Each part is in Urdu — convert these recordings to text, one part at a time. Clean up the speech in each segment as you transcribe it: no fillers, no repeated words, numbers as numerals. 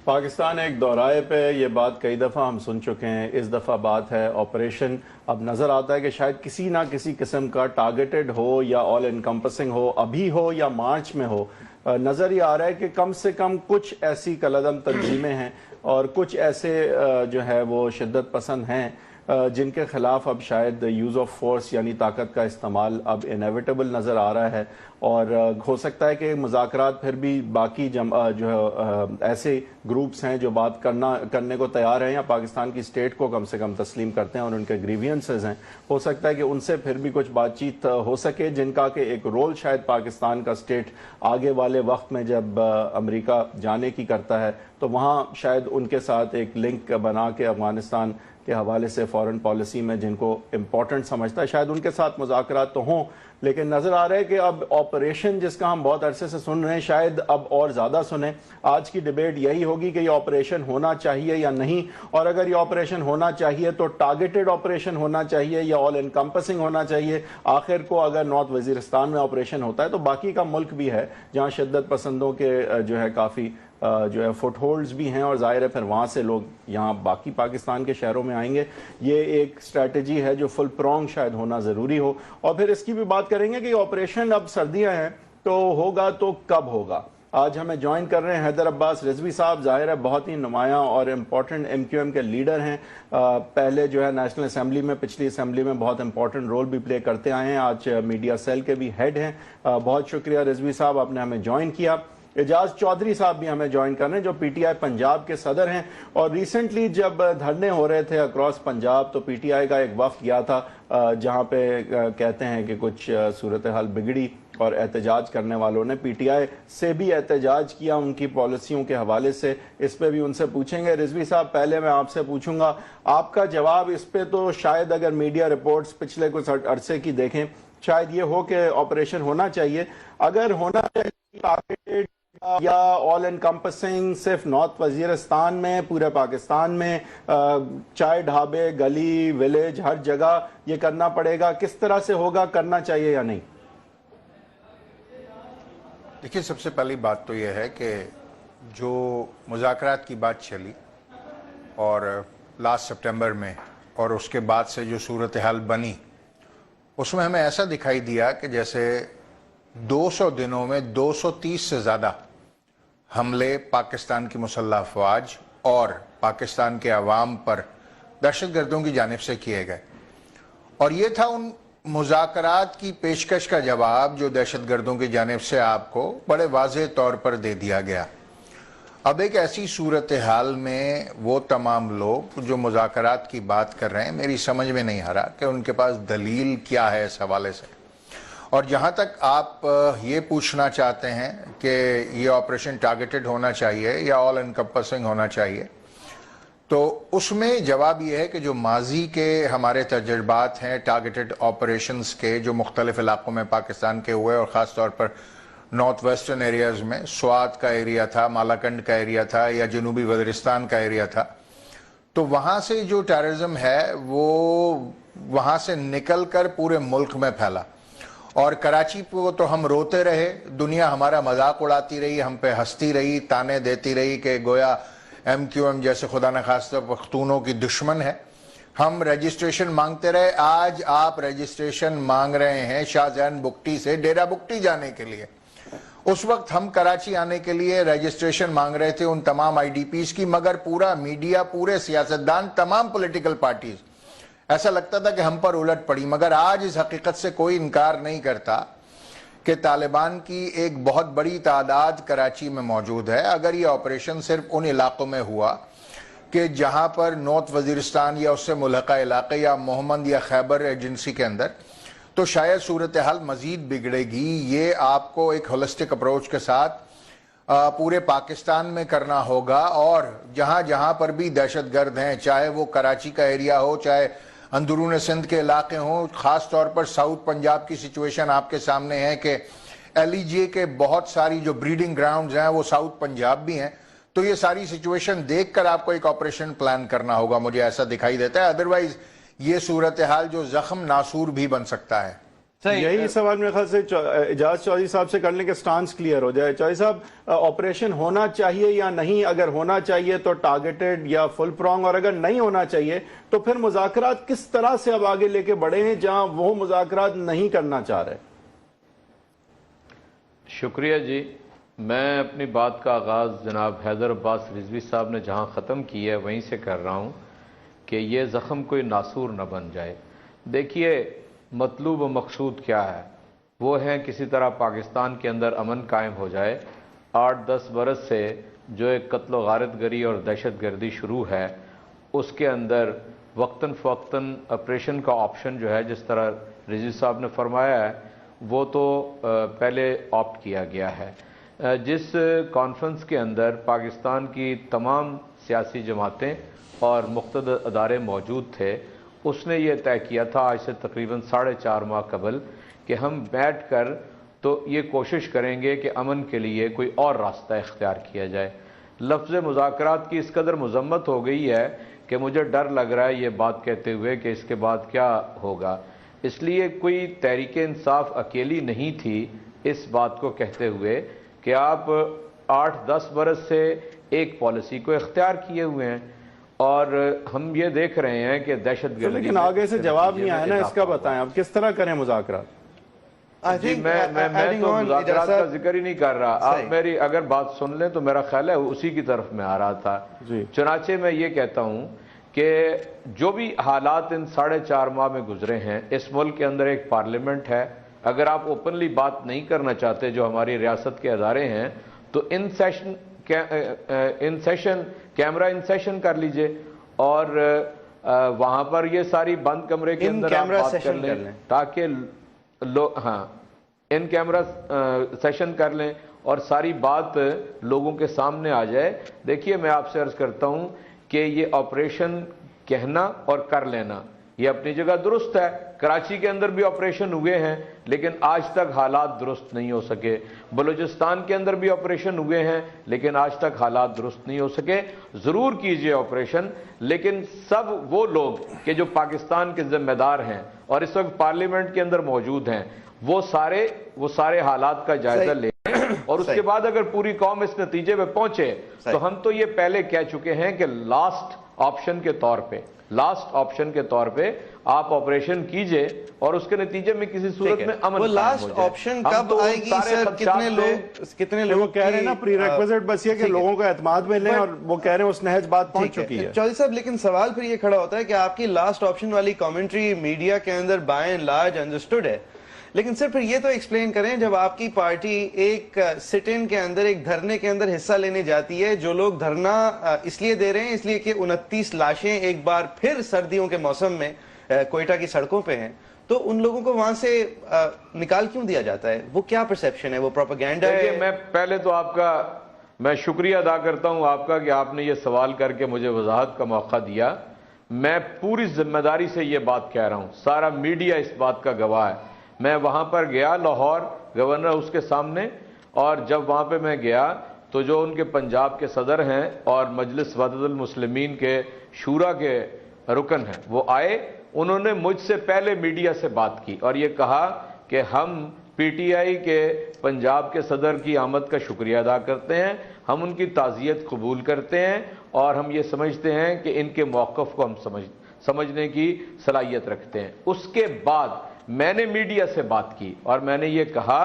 پاکستان ایک دورائے پہ یہ بات کئی دفعہ ہم سن چکے ہیں. اس دفعہ بات ہے آپریشن. اب نظر آتا ہے کہ شاید کسی نہ کسی قسم کا ٹارگیٹڈ ہو یا آل انکمپسنگ ہو، ابھی ہو یا مارچ میں ہو. نظر یہ آ رہا ہے کہ کم سے کم کچھ ایسی کالعدم تنظیمیں ہیں اور کچھ ایسے جو ہے وہ شدت پسند ہیں جن کے خلاف اب شاید یوز آف فورس یعنی طاقت کا استعمال اب انیویٹیبل نظر آ رہا ہے. اور ہو سکتا ہے کہ مذاکرات پھر بھی باقی جو ایسے گروپس ہیں جو بات کرنے کو تیار ہیں یا پاکستان کی اسٹیٹ کو کم سے کم تسلیم کرتے ہیں اور ان کے گریوینسز ہیں، ہو سکتا ہے کہ ان سے پھر بھی کچھ بات چیت ہو سکے، جن کا کہ ایک رول شاید پاکستان کا اسٹیٹ آگے والے وقت میں جب امریکہ جانے کی کرتا ہے تو وہاں شاید ان کے ساتھ ایک لنک بنا کے افغانستان کے حوالے سے فورن پالیسی میں جن کو امپورٹنٹ سمجھتا ہے شاید ان کے ساتھ مذاکرات تو ہوں. لیکن نظر آ رہا ہے کہ اب آپریشن جس کا ہم بہت عرصے سے سن رہے ہیں شاید اب اور زیادہ سنیں. آج کی ڈیبیٹ یہی ہوگی کہ یہ آپریشن ہونا چاہیے یا نہیں، اور اگر یہ آپریشن ہونا چاہیے تو ٹارگیٹڈ آپریشن ہونا چاہیے یا آل انکمپسنگ ہونا چاہیے. آخر کو اگر نارتھ وزیرستان میں آپریشن ہوتا ہے تو باقی کا ملک بھی ہے جہاں شدت پسندوں کے جو ہے کافی جو ہے فٹ ہولڈز بھی ہیں، اور ظاہر ہے پھر وہاں سے لوگ یہاں باقی پاکستان کے شہروں میں آئیں گے. یہ ایک اسٹریٹجی ہے جو فل پرونگ شاید ہونا ضروری ہو. اور پھر اس کی بھی بات کریں گے کہ آپریشن اب سردیاں ہیں تو ہوگا تو کب ہوگا. آج ہمیں جوائن کر رہے ہیں حیدر عباس رضوی صاحب. ظاہر ہے بہت ہی نمایاں اور امپورٹنٹ ایم کیو ایم کے لیڈر ہیں. پہلے جو ہے نیشنل اسمبلی میں، پچھلی اسمبلی میں بہت امپورٹنٹ رول بھی پلے کرتے آئے ہیں. آج میڈیا سیل کے بھی ہیڈ ہیں. بہت شکریہ رضوی صاحب، آپ نے ہمیں جوائن کیا. اعجاز چودھری صاحب بھی ہمیں جوائن کر رہے ہیں جو پی ٹی آئی پنجاب کے صدر ہیں، اور ریسنٹلی جب دھرنے ہو رہے تھے اکراس پنجاب تو پی ٹی آئی کا ایک وفد گیا تھا جہاں پہ کہتے ہیں کہ کچھ صورتحال بگڑی اور احتجاج کرنے والوں نے پی ٹی آئی سے بھی احتجاج کیا ان کی پالیسیوں کے حوالے سے. اس پہ بھی ان سے پوچھیں گے. رضوی صاحب پہلے میں آپ سے پوچھوں گا آپ کا جواب اس پہ. تو شاید اگر میڈیا رپورٹس پچھلے کچھ عرصے کی دیکھیں شاید یہ ہو کہ آپریشن ہونا چاہیے. اگر ہونا چاہیے یا آل انکمپسنگ صرف نارتھ وزیرستان میں، پورے پاکستان میں چائے ڈھابے، گلی، ولیج، ہر جگہ یہ کرنا پڑے گا؟ کس طرح سے ہوگا؟ کرنا چاہیے یا نہیں؟ دیکھیے، سب سے پہلی بات تو یہ ہے کہ جو مذاکرات کی بات چلی اور لاسٹ سپٹمبر میں اور اس کے بعد سے جو صورتحال بنی اس میں ہمیں ایسا دکھائی دیا کہ جیسے 200 دنوں میں 230 سے زیادہ حملے پاکستان کی مسلح افواج اور پاکستان کے عوام پر دہشت گردوں کی جانب سے کیے گئے. اور یہ تھا ان مذاکرات کی پیشکش کا جواب جو دہشت گردوں کی جانب سے آپ کو بڑے واضح طور پر دے دیا گیا. اب ایک ایسی صورتحال میں وہ تمام لوگ جو مذاکرات کی بات کر رہے ہیں، میری سمجھ میں نہیں آ رہا کہ ان کے پاس دلیل کیا ہے اس حوالے سے. اور جہاں تک آپ یہ پوچھنا چاہتے ہیں کہ یہ آپریشن ٹارگیٹڈ ہونا چاہیے یا آل انکمپسنگ ہونا چاہیے، تو اس میں جواب یہ ہے کہ جو ماضی کے ہمارے تجربات ہیں ٹارگیٹڈ آپریشنز کے جو مختلف علاقوں میں پاکستان کے ہوئے، اور خاص طور پر نارتھ ویسٹرن ایریاز میں سوات کا ایریا تھا، مالاکنڈ کا ایریا تھا یا جنوبی وزیرستان کا ایریا تھا، تو وہاں سے جو ٹیررزم ہے وہ وہاں سے نکل کر پورے ملک میں پھیلا. اور کراچی کو تو ہم روتے رہے، دنیا ہمارا مذاق اڑاتی رہی، ہم پہ ہنستی رہی، تانے دیتی رہی کہ گویا ایم کیو ایم جیسے خدا نخواستہ پختونوں کی دشمن ہے. ہم رجسٹریشن مانگتے رہے. آج آپ رجسٹریشن مانگ رہے ہیں شاہ زین بگٹی سے ڈیرہ بگٹی جانے کے لیے. اس وقت ہم کراچی آنے کے لیے رجسٹریشن مانگ رہے تھے ان تمام آئی ڈی پیز کی، مگر پورا میڈیا، پورے سیاستدان، تمام پولیٹیکل پارٹیز ایسا لگتا تھا کہ ہم پر الٹ پڑی. مگر آج اس حقیقت سے کوئی انکار نہیں کرتا کہ طالبان کی ایک بہت بڑی تعداد کراچی میں موجود ہے. اگر یہ آپریشن صرف ان علاقوں میں ہوا کہ جہاں پر نارتھ وزیرستان یا اس سے ملحقہ علاقے یا محمد یا خیبر ایجنسی کے اندر، تو شاید صورتحال مزید بگڑے گی. یہ آپ کو ایک ہولسٹک اپروچ کے ساتھ پورے پاکستان میں کرنا ہوگا، اور جہاں جہاں پر بھی دہشت گرد ہیں، چاہے وہ کراچی کا ایریا ہو، چاہے اندرون سندھ کے علاقے ہوں، خاص طور پر ساؤتھ پنجاب کی سچویشن آپ کے سامنے ہے کہ ایل ای جی اے کے بہت ساری جو بریڈنگ گراؤنڈز ہیں وہ ساؤتھ پنجاب بھی ہیں. تو یہ ساری سچویشن دیکھ کر آپ کو ایک آپریشن پلان کرنا ہوگا، مجھے ایسا دکھائی دیتا ہے. ادروائز یہ صورتحال جو زخم ناسور بھی بن سکتا ہے. یہی سوال میرے خیال سے اجاز چودھری صاحب سے کرنے کے سٹانس کلیئر ہو جائے. چودھری صاحب, آپریشن ہونا چاہیے یا نہیں؟ اگر ہونا چاہیے تو ٹارگیٹڈ یا فل پرونگ, اور اگر نہیں ہونا چاہیے تو پھر مذاکرات کس طرح سے اب آگے لے کے بڑھے ہیں جہاں وہ مذاکرات نہیں کرنا چاہ رہے؟ شکریہ جی. میں اپنی بات کا آغاز جناب حیدر عباس رضوی صاحب نے جہاں ختم کی ہے وہیں سے کر رہا ہوں کہ یہ زخم کوئی ناسور نہ بن جائے. دیکھیے, مطلوب و مقصود کیا ہے؟ وہ ہے کسی طرح پاکستان کے اندر امن قائم ہو جائے. 8-10 برس سے جو ایک قتل و غارت گری اور دہشت گردی شروع ہے, اس کے اندر وقتاً فوقتاً آپریشن کا آپشن جو ہے, جس طرح رضوی صاحب نے فرمایا ہے, وہ تو پہلے آپٹ کیا گیا ہے. جس کانفرنس کے اندر پاکستان کی تمام سیاسی جماعتیں اور مختلف ادارے موجود تھے, اس نے یہ طے کیا تھا آج سے تقریباً 4.5 ماہ قبل کہ ہم بیٹھ کر تو یہ کوشش کریں گے کہ امن کے لیے کوئی اور راستہ اختیار کیا جائے. لفظ مذاکرات کی اس قدر مذمت ہو گئی ہے کہ مجھے ڈر لگ رہا ہے یہ بات کہتے ہوئے کہ اس کے بعد کیا ہوگا. اس لیے کوئی تحریک انصاف اکیلی نہیں تھی اس بات کو کہتے ہوئے کہ آپ 8-10 برس سے ایک پالیسی کو اختیار کیے ہوئے ہیں, اور ہم یہ دیکھ رہے ہیں کہ دہشت گردی. لیکن آگے سے جواب نہیں آیا نا, اس کا بتائیں اب کس طرح کریں مذاکرات؟ جی میں تو مذاکرات کا ذکر ہی نہیں کر رہا. آپ میری اگر بات سن لیں تو میرا خیال ہے اسی کی طرف میں آ رہا تھا. چنانچہ میں یہ کہتا ہوں کہ جو بھی حالات ان 4.5 ماہ میں گزرے ہیں, اس ملک کے اندر ایک پارلیمنٹ ہے. اگر آپ اوپنلی بات نہیں کرنا چاہتے جو ہماری ریاست کے ادارے ہیں, تو ان سیشن کیمرہ ان سیشن کر لیجئے, اور وہاں پر یہ ساری بند کمرے کے اندر آپ بات کر لیں تاکہ ان کیمرہ سیشن کر لیں اور ساری بات لوگوں کے سامنے آ جائے. دیکھیے, میں آپ سے عرض کرتا ہوں کہ یہ آپریشن کہنا اور کر لینا یہ اپنی جگہ درست ہے. کراچی کے اندر بھی آپریشن ہوئے ہیں لیکن آج تک حالات درست نہیں ہو سکے. بلوچستان کے اندر بھی آپریشن ہوئے ہیں لیکن آج تک حالات درست نہیں ہو سکے. ضرور کیجئے آپریشن, لیکن سب وہ لوگ کہ جو پاکستان کے ذمہ دار ہیں اور اس وقت پارلیمنٹ کے اندر موجود ہیں, وہ سارے حالات کا جائزہ لیں, اور اس کے بعد اگر پوری قوم اس نتیجے پہ پہنچے تو ہم تو یہ پہلے کہہ چکے ہیں کہ لاسٹ آپشن کے طور پہ آپ آپریشن کیجئے, اور اس کے نتیجے میں کسی صورت میں امن. وہ لاسٹ آپشن کب آئے گی سر؟ کتنے لوگ کہہ رہے ہیں نا پری ریکویزٹ بس یہ کہ لوگوں کا اعتماد میں لیں, اور وہ کہہ رہے ہیں اس نہج بات پہنچ چکی ہے. چودھری صاحب, لیکن سوال پھر یہ کھڑا ہوتا ہے کہ آپ کی لاسٹ آپشن والی کامنٹری میڈیا کے اندر بائی اینڈ لارج انڈرسٹوڈ ہے, لیکن سر پھر یہ تو ایکسپلین کریں, جب آپ کی پارٹی ایک سٹ ان کے اندر, ایک دھرنے کے اندر حصہ لینے جاتی ہے, جو لوگ دھرنا اس لیے دے رہے ہیں اس لیے کہ 29 لاشیں ایک بار پھر سردیوں کے موسم میں کوئٹہ کی سڑکوں پہ ہیں, تو ان لوگوں کو وہاں سے نکال کیوں دیا جاتا ہے؟ وہ کیا پرسیپشن ہے؟ وہ پروپیگینڈا ہے؟ میں پہلے تو آپ کا میں شکریہ ادا کرتا ہوں آپ کا کہ آپ نے یہ سوال کر کے مجھے وضاحت کا موقع دیا. میں پوری ذمہ داری سے یہ بات کہہ رہا ہوں, سارا میڈیا اس بات کا گواہ ہے. میں وہاں پر گیا لاہور, گورنر اس کے سامنے, اور جب وہاں پہ میں گیا تو جو ان کے پنجاب کے صدر ہیں اور مجلس وحدت المسلمین کے شورا کے رکن ہیں, وہ آئے. انہوں نے مجھ سے پہلے میڈیا سے بات کی اور یہ کہا کہ ہم پی ٹی آئی کے پنجاب کے صدر کی آمد کا شکریہ ادا کرتے ہیں, ہم ان کی تعزیت قبول کرتے ہیں, اور ہم یہ سمجھتے ہیں کہ ان کے موقف کو ہم سمجھنے کی صلاحیت رکھتے ہیں. اس کے بعد میں نے میڈیا سے بات کی اور میں نے یہ کہا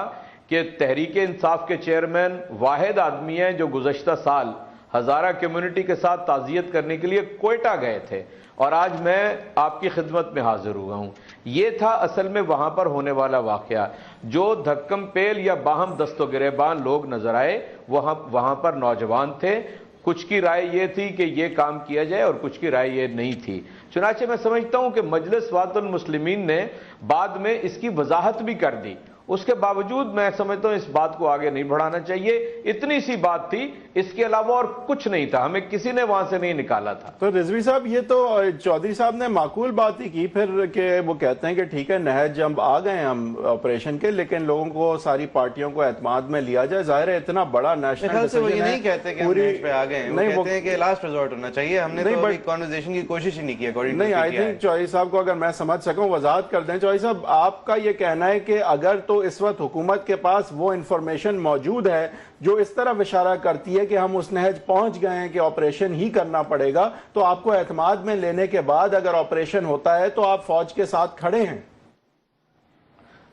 کہ تحریک انصاف کے چیئرمین واحد آدمی ہیں جو گزشتہ سال ہزارہ کمیونٹی کے ساتھ تعزیت کرنے کے لیے کوئٹہ گئے تھے, اور آج میں آپ کی خدمت میں حاضر ہوا ہوں. یہ تھا اصل میں وہاں پر ہونے والا واقعہ. جو دھکم پیل یا باہم دست و گریبان لوگ نظر آئے وہاں پر نوجوان تھے. کچھ کی رائے یہ تھی کہ یہ کام کیا جائے اور کچھ کی رائے یہ نہیں تھی. چنانچہ میں سمجھتا ہوں کہ مجلس وحدت المسلمین نے بعد میں اس کی وضاحت بھی کر دی اس کے باوجود میں سمجھتا ہوں اس بات کو آگے نہیں بڑھانا چاہیے. اتنی سی بات تھی, اس کے علاوہ اور کچھ نہیں تھا, ہمیں کسی نے وہاں سے نہیں نکالا تھا. تو رضوی صاحب یہ تو چودھری صاحب نے معقول بات ہی کی پھر کہ وہ کہتے ہیں کہ ٹھیک ہے نہج جب آ گئے ہم آپریشن کے, لیکن لوگوں کو ساری پارٹیوں کو اعتماد میں لیا جائے. ظاہر ہے اتنا بڑا نیشنل ڈیسیژن ہے. وہ یہ نہیں کہتے کہ ہم نہج پہ آ گئے ہیں, وہ کہتے ہیں کہ لاسٹ ریزورٹ ہونا چاہیے. ہم نے تو کنورسیشن کی کوشش ہی نہیں کی. نہیں, آئی تھنک چودھری صاحب کو اگر میں سمجھ سکوں وضاحت کر دیں. چودھری صاحب آپ کا یہ کہنا ہے کہ اگر تو اس وقت حکومت کے پاس وہ انفارمیشن موجود ہے جو اس طرف اشارہ کرتی ہے کہ ہم اس نہج پہنچ گئے ہیں کہ آپریشن ہی کرنا پڑے گا, تو آپ کو اعتماد میں لینے کے بعد اگر آپریشن ہوتا ہے تو آپ فوج کے ساتھ کھڑے ہیں.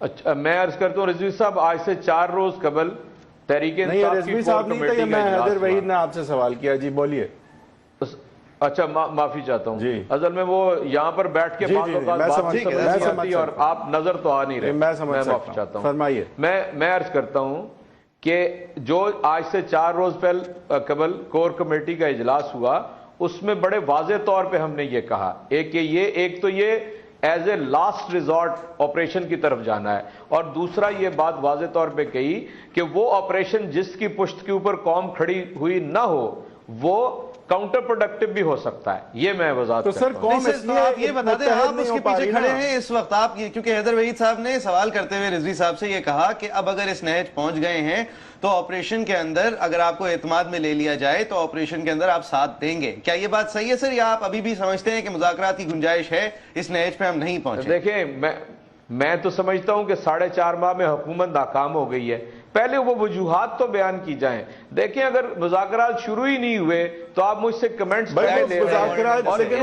اچھا, میں عرض کرتا ہوں رضوی صاحب, آج سے 4 روز قبل تحریک انصاف کی رضوی صاحب نہیں تھے, میں حیدر وحید نے آپ سے سوال کیا. جی بولیے. اچھا, معافی چاہتا ہوں. جی. اصل میں وہ یہاں پر بیٹھ کے اور آپ نظر تو آ نہیں رہے. میں معافی چاہتا ہوں. فرمائیے. میں عرض کرتا ہوں کہ جو آج سے 4 روز قبل کور کمیٹی کا اجلاس ہوا, اس میں بڑے واضح طور پہ ہم نے یہ کہا ایک تو یہ as a last resort operation کی طرف جانا ہے, اور دوسرا یہ بات واضح طور پہ کہی کہ وہ آپریشن جس کی پشت کے اوپر قوم کھڑی ہوئی نہ ہو وہ کاؤنٹر پروڈکٹیو بھی ہو سکتا ہے. یہ میں وضاحت تو سر قوم آپ یہ بتا دیں, آپ اس کے پیچھے کھڑے ہیں اس وقت. آپ کیونکہ حیدر وحید صاحب نے سوال کرتے ہوئے رضوی صاحب سے یہ کہا کہ اب اگر اس نہج پہنچ گئے ہیں تو آپریشن کے اندر اگر آپ کو اعتماد میں لے لیا جائے تو آپریشن کے اندر آپ ساتھ دیں گے. کیا یہ بات صحیح ہے سر, یا آپ ابھی بھی سمجھتے ہیں کہ مذاکرات کی گنجائش ہے, اس نہج پہ ہم نہیں پہنچے؟ دیکھیں, میں تو سمجھتا ہوں کہ 4.5 ماہ میں حکومت ناکام ہو گئی ہے. پہلے وہ وجوہات تو بیان کی جائیں. دیکھیں, اگر مذاکرات شروع ہی نہیں ہوئے تو آپ مجھ سے کمنٹس یہ بات کلیئر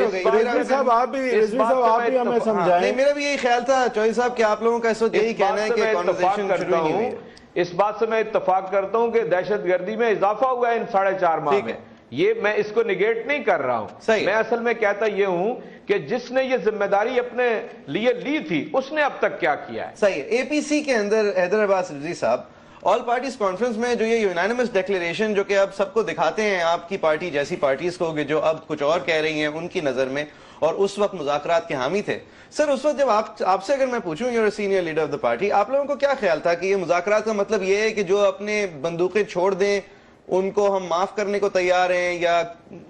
ہو گئی. رضوی صاحب آپ بھی ہمیں سمجھائیں. میرا بھی یہی خیال تھا چوہدری صاحب کہ آپ لوگوں کا اس وقت یہی کہنا ہے کہ کنورسیشن شروع نہیں ہوئی. اس بات سے میں اتفاق کرتا ہوں کہ دہشت گردی میں اضافہ ہوا ہے ان 4.5 ماہ میں. یہ میں اس کو نگیٹ نہیں کر رہا ہوں. میں اصل میں کہتا یہ ہوں کہ جس نے یہ ذمہ داری اپنے لیے لی تھی اس نے اب تک کیا کیا ہے. صحیح ہے. اے پی سی کے اندر حیدر عباس رضوی صاحب آل پارٹیز کانفرنس میں جو یہ یونانیمس ڈیکلیریشن جو کہ اب سب کو دکھاتے ہیں آپ کی پارٹی جیسی پارٹیز کو, جو اب کچھ اور کہہ رہی ہیں ان کی نظر میں, اور اس وقت مذاکرات کے حامی تھے. سر اس وقت جب آپ سے اگر میں پوچھوں, you are senior leader of the party, آپ لوگوں کو کیا خیال تھا کہ یہ مذاکرات کا مطلب یہ ہے کہ جو اپنے بندوقیں چھوڑ دیں ان کو ہم معاف کرنے کو تیار ہیں, یا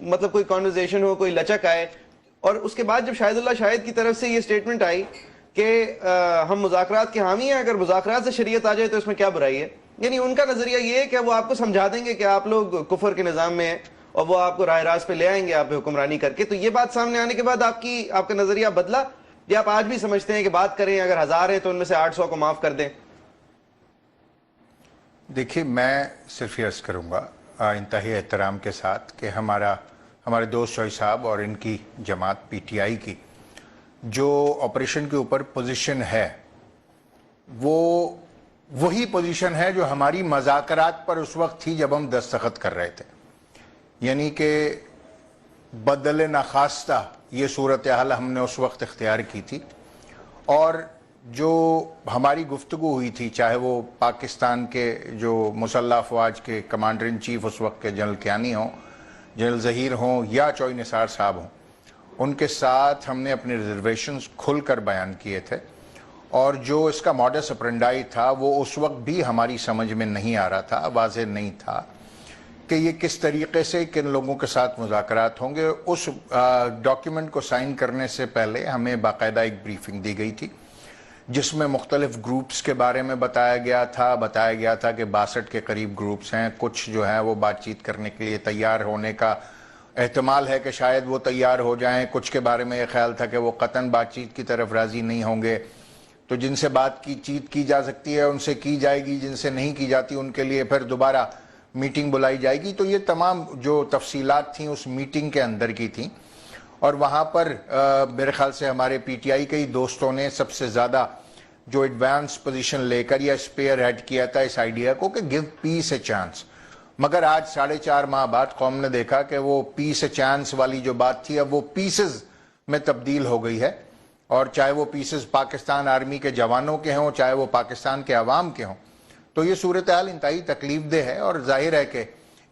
مطلب کوئی کانورسیشن ہو, کوئی لچک آئے؟ اور اس کے بعد جب شاہد اللہ شاہد کی طرف سے یہ سٹیٹمنٹ آئی کہ ہم مذاکرات کے حامی ہیں, اگر مذاکرات سے شریعت آ جائے تو اس میں کیا برائی ہے, یعنی ان کا نظریہ یہ ہے کہ وہ آپ کو سمجھا دیں گے کہ آپ لوگ کفر کے نظام میں ہیں اور وہ آپ کو راہ راست پہ لے آئیں گے آپ پہ حکمرانی کر کے. تو یہ بات سامنے آنے کے بعد آپ کا نظریہ بدلا, یا آپ آج بھی سمجھتے ہیں کہ بات کریں اگر 1000 ہیں تو ان میں سے 800 کو معاف کر دیں؟ دیکھیے, میں صرف یہ عرض کروں گا انتہائی احترام کے ساتھ کہ ہمارے دوست چوہدری صاحب اور ان کی جماعت پی ٹی آئی کی جو آپریشن کے اوپر پوزیشن ہے وہ وہی پوزیشن ہے جو ہماری مذاکرات پر اس وقت تھی جب ہم دستخط کر رہے تھے. یعنی کہ بدل ناخواستہ یہ صورتحال ہم نے اس وقت اختیار کی تھی, اور جو ہماری گفتگو ہوئی تھی, چاہے وہ پاکستان کے جو مسلح افواج کے کمانڈر ان چیف اس وقت کے جنرل کیانی ہوں, جنرل ظہیر ہوں, یا چوہدری نثار صاحب ہوں, ان کے ساتھ ہم نے اپنے ریزرویشنز کھل کر بیان کیے تھے. اور جو اس کا ماڈس اپرنڈائی تھا وہ اس وقت بھی ہماری سمجھ میں نہیں آ رہا تھا, واضح نہیں تھا کہ یہ کس طریقے سے کن لوگوں کے ساتھ مذاکرات ہوں گے. اس ڈاکیومنٹ کو سائن کرنے سے پہلے ہمیں باقاعدہ ایک بریفنگ دی گئی تھی جس میں مختلف گروپس کے بارے میں بتایا گیا تھا کہ 62 کے قریب گروپس ہیں. کچھ جو ہیں وہ بات چیت کرنے کے لیے تیار ہونے کا احتمال ہے کہ شاید وہ تیار ہو جائیں, کچھ کے بارے میں یہ خیال تھا کہ وہ قطعاً بات چیت کی طرف راضی نہیں ہوں گے. تو جن سے بات کی چیت کی جا سکتی ہے ان سے کی جائے گی, جن سے نہیں کی جاتی ان کے لیے پھر دوبارہ میٹنگ بلائی جائے گی. تو یہ تمام جو تفصیلات تھیں اس میٹنگ کے اندر کی تھیں, اور وہاں پر میرے خیال سے ہمارے پی ٹی آئی کے ہی دوستوں نے سب سے زیادہ جو ایڈوانس پوزیشن لے کر یا اسپیئر ہیڈ کیا تھا اس آئیڈیا کو کہ گیو پیس اے چانس. مگر آج 4.5 ماہ بعد قوم نے دیکھا کہ وہ پیس اے چانس والی جو بات تھی اب وہ پیسز میں تبدیل ہو گئی ہے, اور چاہے وہ پیسز پاکستان آرمی کے جوانوں کے ہوں چاہے وہ پاکستان کے عوام کے ہوں. تو یہ صورتحال انتہائی تکلیف دہ ہے, اور ظاہر ہے کہ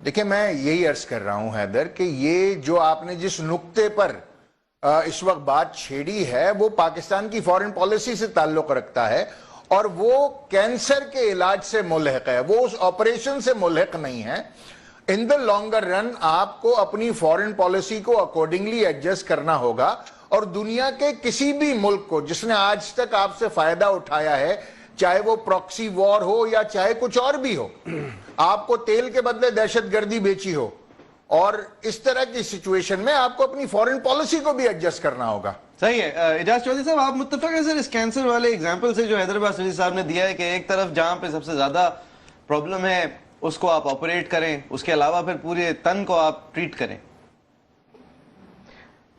دیکھیں میں یہی عرض کر رہا ہوں حیدر کہ یہ جو آپ نے جس نقطے پر اس وقت بات چھیڑی ہے وہ پاکستان کی فورن پالیسی سے تعلق رکھتا ہے اور وہ کینسر کے علاج سے ملحق ہے, وہ اس آپریشن سے ملحق نہیں ہے. ان دا لانگر رن آپ کو اپنی فورن پالیسی کو اکارڈنگلی ایڈجسٹ کرنا ہوگا اور دنیا کے کسی بھی ملک کو جس نے آج تک آپ سے فائدہ اٹھایا ہے, چاہے وہ پراکسی وار ہو یا چاہے کچھ اور بھی ہو, آپ کو تیل کے بدلے دہشت گردی بیچی ہو, اور اس طرح کی سچویشن میں آپ کو اپنی فورن پالیسی کو بھی ایڈجسٹ کرنا ہوگا. صحیح ہے. اعجاز چودھری صاحب, آپ متفق ہیں سر اس کینسر والے ایگزامپل سے جو حیدر عباس رضوی صاحب نے دیا ہے کہ ایک طرف جہاں پہ سب سے زیادہ پرابلم ہے اس کو آپ آپریٹ کریں, اس کے علاوہ پھر پورے تن کو آپ ٹریٹ کریں؟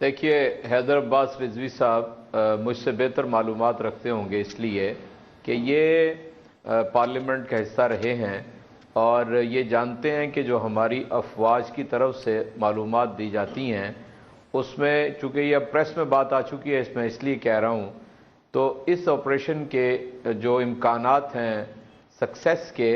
دیکھیے حیدر عباس رضوی صاحب مجھ سے بہتر معلومات رکھتے ہوں گے, اس لیے کہ یہ پارلیمنٹ کا حصہ رہے ہیں اور یہ جانتے ہیں کہ جو ہماری افواج کی طرف سے معلومات دی جاتی ہیں اس میں, چونکہ یہ اب پریس میں بات آ چکی ہے, اس لیے کہہ رہا ہوں, تو اس آپریشن کے جو امکانات ہیں سکسیس کے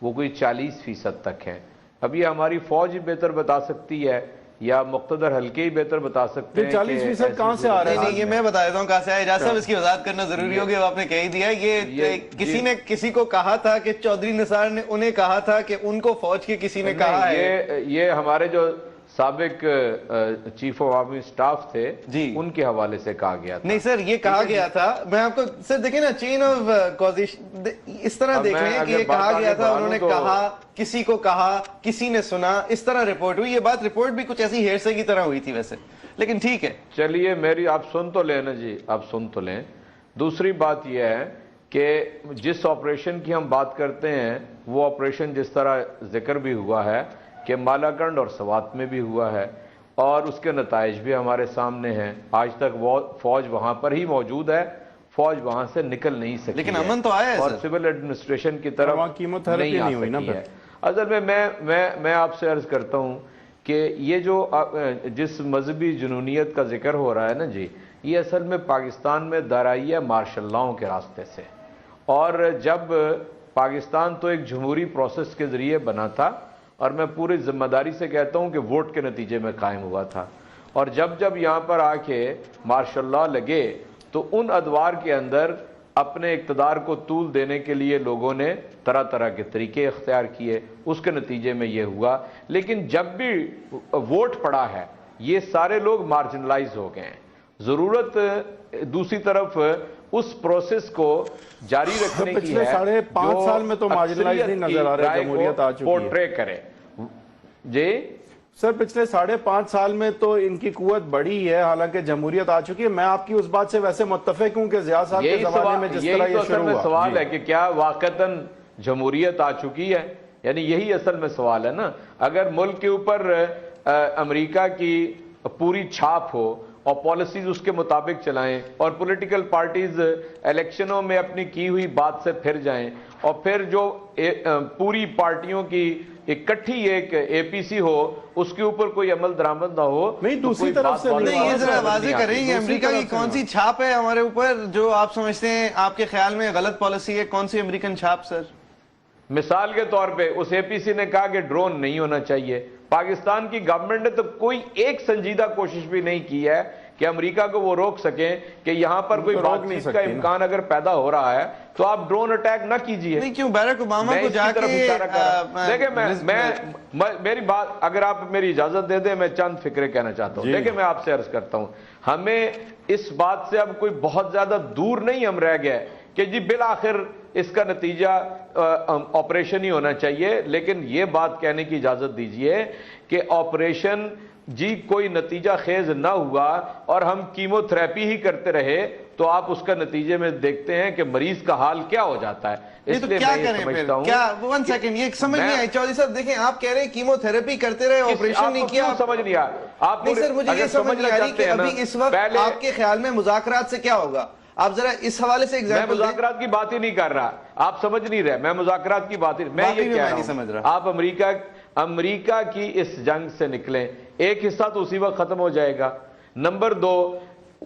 وہ کوئی 40% تک ہیں. اب یہ ہماری فوج ہی بہتر بتا سکتی ہے یا مقتدر حلقے ہی بہتر بتا سکتے ہیں. 40% کہاں سے آ رہے ہیں؟ نہیں, یہ میں بتا دیتا ہوں کہاں سے آیا. اعجاز صاحب اس کی وضاحت کرنا ضروری ہوگی, وہ آپ نے کہہ ہی دیا. یہ کسی نے کسی کو کہا تھا کہ چودھری نثار نے انہیں کہا تھا کہ ان کو فوج کے کسی نے کہا ہے. یہ ہمارے جو سابق چیف آف آرمی سٹاف تھے ان کے حوالے سے کہا گیا تھا. نہیں سر, یہ کہا گیا تھا, میں آپ کو سر دیکھیں نا چین آف کازیشن اس طرح دیکھ لیں کہ یہ کہا گیا تھا, انہوں نے کہا, کسی کو کہا, کسی نے سنا, اس طرح رپورٹ ہوئی. یہ بات رپورٹ بھی کچھ ایسی ہیرسے کی طرح ہوئی تھی ویسے, لیکن ٹھیک ہے. چلیے میری آپ سن تو لیں نا جی, آپ سن تو لیں. دوسری بات یہ ہے کہ جس آپریشن کی ہم بات کرتے ہیں وہ آپریشن جس طرح ذکر بھی ہوا ہے کہ مالاکنڈ اور سوات میں بھی ہوا ہے اور اس کے نتائج بھی ہمارے سامنے ہیں. آج تک وہ فوج وہاں پر ہی موجود ہے, فوج وہاں سے نکل نہیں سکی, لیکن امن تو آیا ہے اور سول ایڈمنسٹریشن کی طرف نہیں آ سکی ہے. اصل میں آپ سے عرض کرتا ہوں کہ یہ جو جس مذہبی جنونیت کا ذکر ہو رہا ہے نا جی, یہ اصل میں پاکستان میں درائی ہے مارشل لاؤں کے راستے سے. اور جب پاکستان تو ایک جمہوری پروسیس کے ذریعے بنا تھا, اور میں پوری ذمہ داری سے کہتا ہوں کہ ووٹ کے نتیجے میں قائم ہوا تھا, اور جب یہاں پر آ کے مارشل لاء لگے تو ان ادوار کے اندر اپنے اقتدار کو طول دینے کے لیے لوگوں نے طرح طرح کے طریقے اختیار کیے, اس کے نتیجے میں یہ ہوا. لیکن جب بھی ووٹ پڑا ہے یہ سارے لوگ مارجنلائز ہو گئے ہیں. ضرورت دوسری طرف اس پروسیس کو جاری رکھنے کی ہے پچھلے 5.5 سال میں تو مارجنلائز نہیں نظر آ رہے, جمہوریت آ چکی ہے. پورٹرے کرے جی سر, پچھلے 5.5 سال میں تو ان کی قوت بڑی ہے, حالانکہ جمہوریت آ چکی ہے. میں آپ کی اس بات سے ویسے متفق ہوں کہ ضیاء صاحب کے زمانے میں جس طرح یہ شروع ہوا. سوال ہے کہ کیا واقعتاً جمہوریت آ چکی ہے, یعنی یہی اصل میں سوال ہے نا. اگر ملک کے اوپر امریکہ کی پوری چھاپ ہو اور پالیسیز اس کے مطابق چلائیں اور پولیٹیکل پارٹیز الیکشنوں میں اپنی کی ہوئی بات سے پھر جائیں, اور پھر جو پوری پارٹیوں کی اکٹھی ایک اے پی سی ہو اس کے اوپر کوئی عمل درآمد نہ ہو. نہیں, دوسری طرف سے نہیں, یہ ذرا واضح کریں کہ امریکہ کی کون سی چھاپ ہے ہمارے اوپر جو آپ سمجھتے ہیں آپ کے خیال میں غلط پالیسی ہے؟ کون سی امریکن چھاپ سر؟ مثال کے طور پہ اس اے پی سی نے کہا کہ ڈرون نہیں ہونا چاہیے. پاکستان کی گورنمنٹ نے تو کوئی ایک سنجیدہ کوشش بھی نہیں کی ہے کہ امریکہ کو وہ روک سکیں کہ یہاں پر کوئی بات چیت کا امکان اگر پیدا ہو رہا ہے تو آپ ڈرون اٹیک نہ کیجئے. نہیں, کیوں بیرک اوباما کو جا کے دیکھیں, میری بات اگر آپ میری اجازت دے دیں میں چند فکرے کہنا چاہتا ہوں. دیکھیں میں آپ سے عرض کرتا ہوں, ہمیں اس بات سے اب کوئی بہت زیادہ دور نہیں ہم رہ گئے کہ جی بالآخر اس کا نتیجہ آپریشن ہی ہونا چاہیے. لیکن یہ بات کہنے کی اجازت دیجئے کہ آپریشن جی کوئی نتیجہ خیز نہ ہوا اور ہم کیمو تھراپی ہی کرتے رہے تو آپ اس کا نتیجے میں دیکھتے ہیں کہ مریض کا حال کیا ہو جاتا ہے. اس لیے میں یہ سمجھتا ہوں کیا 1 سیکنڈ یہ سمجھ نہیں آئی چودھری صاحب. دیکھیں آپ کہہ رہے ہیں کیمو تھراپی کرتے رہے, آپریشن نہیں کیا. سمجھ نہیں آیا آپ. نہیں سر, مجھے یہ سمجھ نہیں آ رہی کہ ابھی اس وقت آپ کے خیال میں مذاکرات سے کیا ہوگا. آپ ذرا اس حوالے سے میں مذاکرات کی بات ہی نہیں کر رہا, آپ سمجھ نہیں رہے. میں مذاکرات کی بات ہی میں یہ کہہ رہا ہوں, آپ امریکہ کی اس جنگ سے نکلیں, ایک حصہ تو اسی وقت ختم ہو جائے گا. نمبر 2,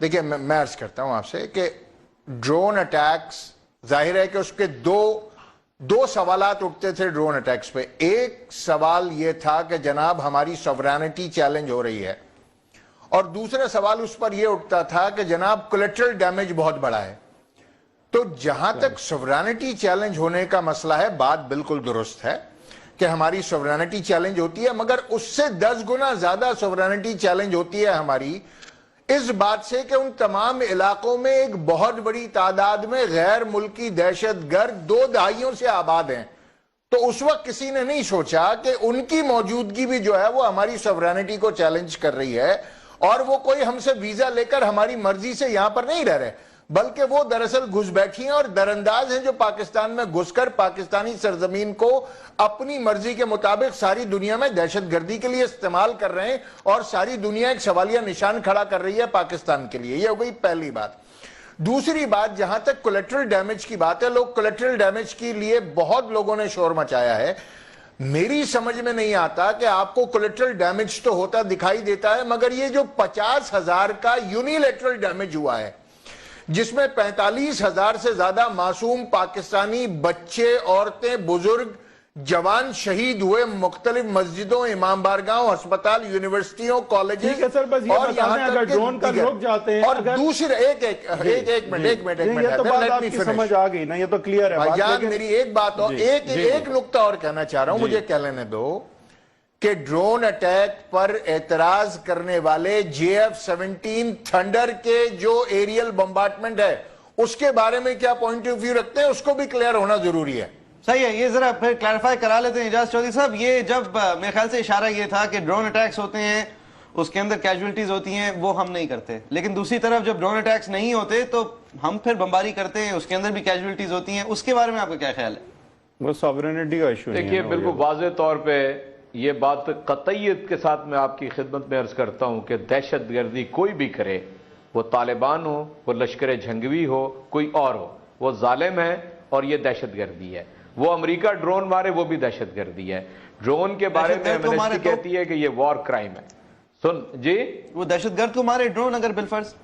دیکھیے میں عرض کرتا ہوں آپ سے کہ ڈرون اٹیکس ظاہر ہے کہ اس کے دو سوالات اٹھتے تھے ڈرون اٹیکس پہ. ایک سوال یہ تھا کہ جناب ہماری سوورینٹی چیلنج ہو رہی ہے, اور دوسرا سوال اس پر یہ اٹھتا تھا کہ جناب کولیٹرل ڈیمیج بہت بڑا ہے. تو جہاں تک سوورینٹی چیلنج ہونے کا مسئلہ ہے, بات بالکل درست ہے کہ ہماری سوورینٹی چیلنج ہوتی ہے, مگر اس سے 10 گنا زیادہ سوورینٹی چیلنج ہوتی ہے ہماری اس بات سے کہ ان تمام علاقوں میں ایک بہت بڑی تعداد میں غیر ملکی دہشت گرد 2 دہائیوں سے آباد ہیں. تو اس وقت کسی نے نہیں سوچا کہ ان کی موجودگی بھی جو ہے وہ ہماری سوورینٹی کو چیلنج کر رہی ہے, اور وہ کوئی ہم سے ویزا لے کر ہماری مرضی سے یہاں پر نہیں رہ رہے, بلکہ وہ دراصل گھس بیٹھی ہیں اور درانداز ہیں جو پاکستان میں گھس کر پاکستانی سرزمین کو اپنی مرضی کے مطابق ساری دنیا میں دہشت گردی کے لیے استعمال کر رہے ہیں, اور ساری دنیا ایک سوالیہ نشان کھڑا کر رہی ہے پاکستان کے لیے. یہ ہو گئی پہلی بات. دوسری بات, جہاں تک کولیٹرل ڈیمیج کی بات ہے, لوگ کولیٹرل ڈیمیج کے لیے بہت لوگوں نے شور مچایا ہے. میری سمجھ میں نہیں آتا کہ آپ کو کولیٹرل ڈیمیج تو ہوتا دکھائی دیتا ہے, مگر یہ جو 50,000 کا یونیلیٹرل ڈیمیج ہوا ہے, جس میں 45,000 سے زیادہ معصوم پاکستانی بچے, عورتیں, بزرگ, جوان شہید ہوئے مختلف مسجدوں, امام بارگاہوں, ہسپتال, یونیورسٹیوں, کالجز, اور یہاں تک کہ اور دوسرے ایک منٹ یہ تو بات آپ کی سمجھ آ گئی نا, یہ تو کلیئر ہے. بھائی جان میری ایک بات اور ایک نقطہ اور کہنا چاہ رہا ہوں, مجھے کہہ لینے دو کہ ڈرون اٹیک پر اعتراض کرنے والے JF-17 تھنڈر کے جو ایریل بمبارڈمنٹ ہے اس کے بارے میں کیا پوائنٹ آف ویو رکھتے ہیں, اس کو بھی کلیئر ہونا ضروری ہے. صحیح ہے, یہ ذرا پھر کلیریفائی کرا لیتے ہیں اعجاز چودھری صاحب. یہ جب میرے خیال سے اشارہ یہ تھا کہ ڈرون اٹیکس ہوتے ہیں اس کے اندر کیجولٹیز ہوتی ہیں, وہ ہم نہیں کرتے, لیکن دوسری طرف جب ڈرون اٹیکس نہیں ہوتے تو ہم پھر بمباری کرتے ہیں, اس کے اندر بھی کیجولٹیز ہوتی ہیں. اس کے بارے میں آپ کا کیا خیال ہے؟ وہ سوورینٹی کا ایشو ہے. دیکھیے بالکل واضح طور پہ یہ بات قطعیت کے ساتھ میں آپ کی خدمت میں عرض کرتا ہوں کہ دہشت گردی کوئی بھی کرے, وہ طالبان ہو, وہ لشکر جھنگوی ہو, کوئی اور ہو, وہ ظالم ہے اور یہ دہشت گردی ہے. وہ امریکہ ڈرون مارے وہ بھی دہشت گردی ہے. ڈرون کے بارے میں ایمنسٹی کہتی ہے کہ یہ وار کرائم ہے. سن جی, وہ دہشت گرد کو مارے ڈرون اگر بالفرض,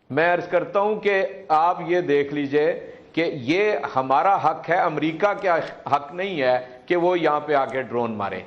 میں عرض کرتا ہوں کہ آپ یہ دیکھ لیجئے کہ یہ ہمارا حق ہے, امریکہ کا حق نہیں ہے کہ وہ یہاں پہ آ کے ڈرون مارے.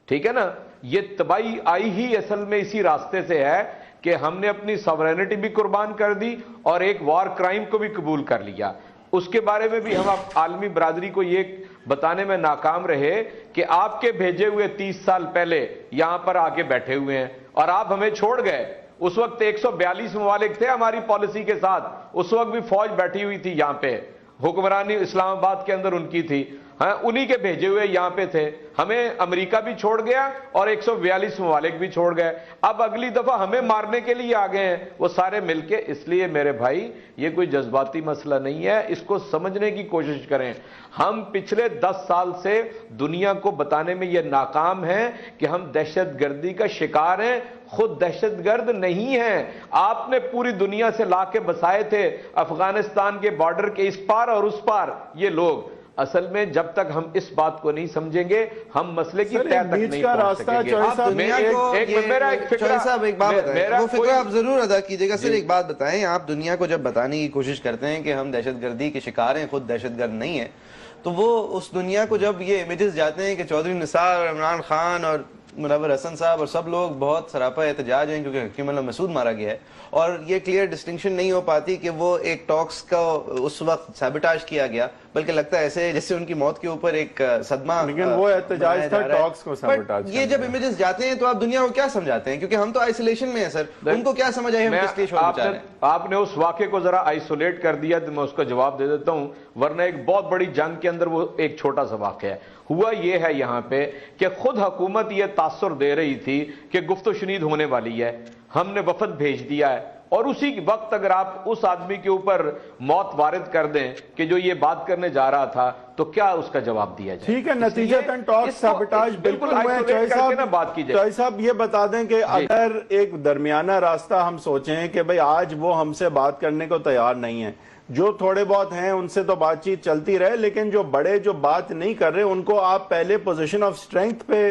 ٹھیک ہے نا, یہ تباہی آئی ہی اصل میں اسی راستے سے ہے کہ ہم نے اپنی سوورینٹی بھی قربان کر دی اور ایک وار کرائم کو بھی قبول کر لیا. اس کے بارے میں بھی ہم عالمی برادری کو یہ بتانے میں ناکام رہے کہ آپ کے بھیجے ہوئے 30 سال پہلے یہاں پر آ کے بیٹھے ہوئے ہیں اور آپ ہمیں چھوڑ گئے. اس وقت 142 ممالک تھے ہماری پالیسی کے ساتھ, اس وقت بھی فوج بیٹھی ہوئی تھی یہاں پہ, حکمرانی اسلام آباد کے اندر ان کی تھی, انہی کے بھیجے ہوئے یہاں پہ تھے. ہمیں امریکہ بھی چھوڑ گیا اور 142 ممالک بھی چھوڑ گئے. اب اگلی دفعہ ہمیں مارنے کے لیے آ گئے ہیں وہ سارے مل کے. اس لیے میرے بھائی یہ کوئی جذباتی مسئلہ نہیں ہے, اس کو سمجھنے کی کوشش کریں. ہم پچھلے 10 سال سے دنیا کو بتانے میں یہ ناکام ہیں کہ ہم دہشت گردی کا شکار ہیں, خود دہشت گرد نہیں ہیں. آپ نے پوری دنیا سے لا کے بسائے تھے افغانستان کے بارڈر کے اس پار اور اس پار یہ لوگ. اصل میں جب تک ہم اس بات کو نہیں سمجھیں گے ہم مسئلے کی تہہ تک نہیں پہنچ سکیں گے. میرا ایک فکرہ آپ ضرور ادا کیجئے گا. سر ایک بات بتائیں, آپ دنیا کو جب بتانے کی کوشش کرتے ہیں کہ ہم دہشت گردی کے شکار ہیں, خود دہشت گرد نہیں ہیں, تو وہ اس دنیا کو جب یہ امیجز جاتے ہیں کہ چودھری نثار اور عمران خان اور منور حسن صاحب اور سب لوگ بہت سراپا احتجاج ہیں کیونکہ حکیم اللہ مسعود مارا گیا ہے, اور یہ کلیئر ڈسٹنکشن نہیں ہو پاتی کہ وہ ایک ٹاکس کا اس وقت سیبوٹاج کیا گیا, بلکہ لگتا ہے ایسے جیسے ان کی موت کے اوپر ایک صدمہ, لیکن وہ احتجاج تھا ٹاکس کو سیبوٹاج. یہ جب امیجز جاتے ہیں تو آپ دنیا کو کیا سمجھاتے ہیں, کیونکہ ہم تو آئسولیشن میں ہیں سر, ان کو کیا سمجھ آئے ہم کس لیے شور مچا رہے ہیں. آپ نے اس واقعے کو ذرا آئسولیٹ کر دیا تو میں اس کا جواب دے دیتا ہوں, ورنہ ایک بہت بڑی جنگ کے اندر وہ ایک چھوٹا سا واقعہ ہے. ہوا یہ ہے یہاں پہ کہ خود حکومت یہ تاثر دے رہی تھی کہ گفت و شنید ہونے والی ہے, ہم نے وفد بھیج دیا ہے, اور اسی وقت اگر آپ اس آدمی کے اوپر موت وارد کر دیں کہ جو یہ بات کرنے جا رہا تھا تو کیا اس کا جواب دیا جائے. ٹھیک ہے, نتیجتاً ٹاکس سیبوٹاج بالکل ہوئے. چوہی صاحب یہ بتا دیں کہ اگر ایک درمیانہ راستہ ہم سوچیں کہ بھئی آج وہ ہم سے بات کرنے کو تیار نہیں ہے, جو تھوڑے بہت ہیں ان سے تو بات چیت چلتی رہے, لیکن جو بڑے جو بات نہیں کر رہے ان کو آپ پہلے پوزیشن آف سٹرینگتھ پہ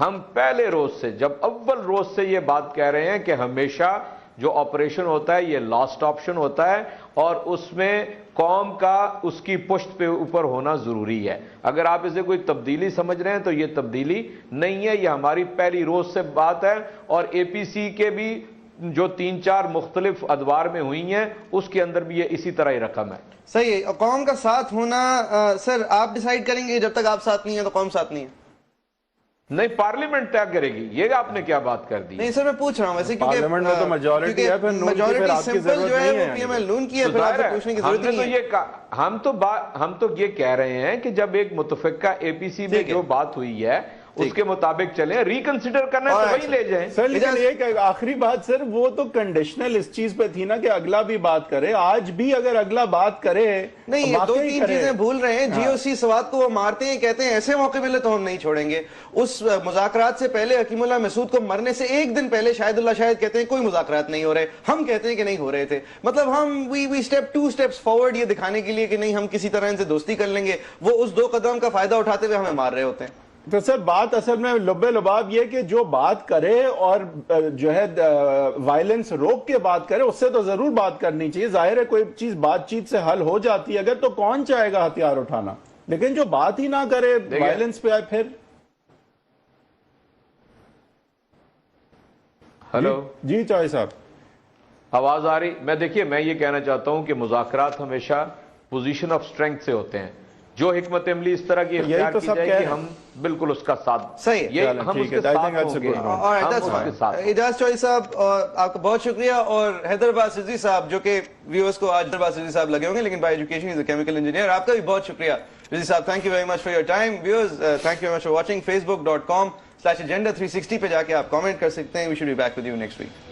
ہم پہلے روز سے, جب اول روز سے یہ بات کہہ رہے ہیں کہ ہمیشہ جو آپریشن ہوتا ہے یہ لاسٹ آپشن ہوتا ہے, اور اس میں قوم کا اس کی پشت پہ اوپر ہونا ضروری ہے. اگر آپ اسے کوئی تبدیلی سمجھ رہے ہیں تو یہ تبدیلی نہیں ہے, یہ ہماری پہلی روز سے بات ہے. اور اے پی سی کے بھی جو 3-4 مختلف ادوار میں ہوئی ہیں اس کے اندر بھی یہ اسی طرح ہی رقم ہے. صحیح ہے. قوم کا ساتھ ہونا سر آپ ڈیسائیڈ کریں گے, جب تک آپ ساتھ نہیں ہیں تو قوم ساتھ نہیں ہے. نہیں, پارلیمنٹ طے کرے گی. یہ آپ نے کیا بات کر دی؟ نہیں سر, میں پوچھ رہا ہوں ویسے, کیونکہ پارلیمنٹ میں تو میجورٹی ہے, پھر نون کی پھر آپ کی ضرورت جو ہے نہیں وہ ہے. پی ایم ایل نون کی ہے, پھر آپ سے پوچھنے کی ضرورت نہیں ہے. ہم تو یہ کہہ رہے ہیں کہ جب ایک متفقہ اے پی سی میں جو بات ہوئی ہے اس کے مطابق چلیں, ریکنسیڈر کرنا ہے تو وہی لے جائیں. سر لیکن ایک آخری بات سر, وہ تو کنڈیشنل اس چیز پہ تھی نا کہ اگلا بھی بات کرے. آج بھی اگر اگلا بات کرے, نہیں, یہ 2-3 چیزیں بھول رہے ہیں. جی او سی سوات کو وہ مارتے ہیں, کہتے ہیں ایسے موقع ملے تو ہم نہیں چھوڑیں گے. اس مذاکرات سے پہلے حکیم اللہ محسود کو مرنے سے ایک دن پہلے شاہد اللہ شاہد کہتے ہیں کوئی مذاکرات نہیں ہو رہے, ہم کہتے ہیں کہ نہیں ہو رہے تھے. مطلب ہم وی اسٹیپ 2 اسٹیپس فارورڈ یہ دکھانے کے لیے کہ نہیں ہم کسی طرح ان سے دوستی کر لیں گے, وہ اس 2 قدم کا فائدہ اٹھاتے ہوئے ہمیں مار رہے ہوتے ہیں. تو سر بات اصل میں لبے لباب یہ کہ جو بات کرے اور جو ہے وائلنس روک کے بات کرے, اس سے تو ضرور بات کرنی چاہیے. ظاہر ہے کوئی چیز بات چیت سے حل ہو جاتی ہے اگر, تو کون چاہے گا ہتھیار اٹھانا, لیکن جو بات ہی نہ کرے وائلنس پہ آئے پھر. ہلو جی چوہے صاحب, آواز آ رہی؟ میں دیکھیے میں یہ کہنا چاہتا ہوں کہ مذاکرات ہمیشہ پوزیشن آف اسٹرینتھ سے ہوتے ہیں. جو حکمت عملی اس طرح کی اختیار کی جائے گی ہم بالکل اس کا ساتھ, صحیح ہے, ہم اس کے ساتھ ہوں گے. اعجاز چوہدری صاحب آپ کا بہت شکریہ. اور حیدر عباس رضوی صاحب, جو کہ ویورز کو آج حیدر عباس رضوی صاحب لگے ہوں گے لیکن by education is a chemical engineer, آپ کا بھی بہت شکریہ رضوی صاحب. Thank you very much for your time. Viewers thank you very much for watching. facebook.com/agenda360 پہ جا کے آپ کامنٹ کر سکتے ہیں. We should be back with you next week.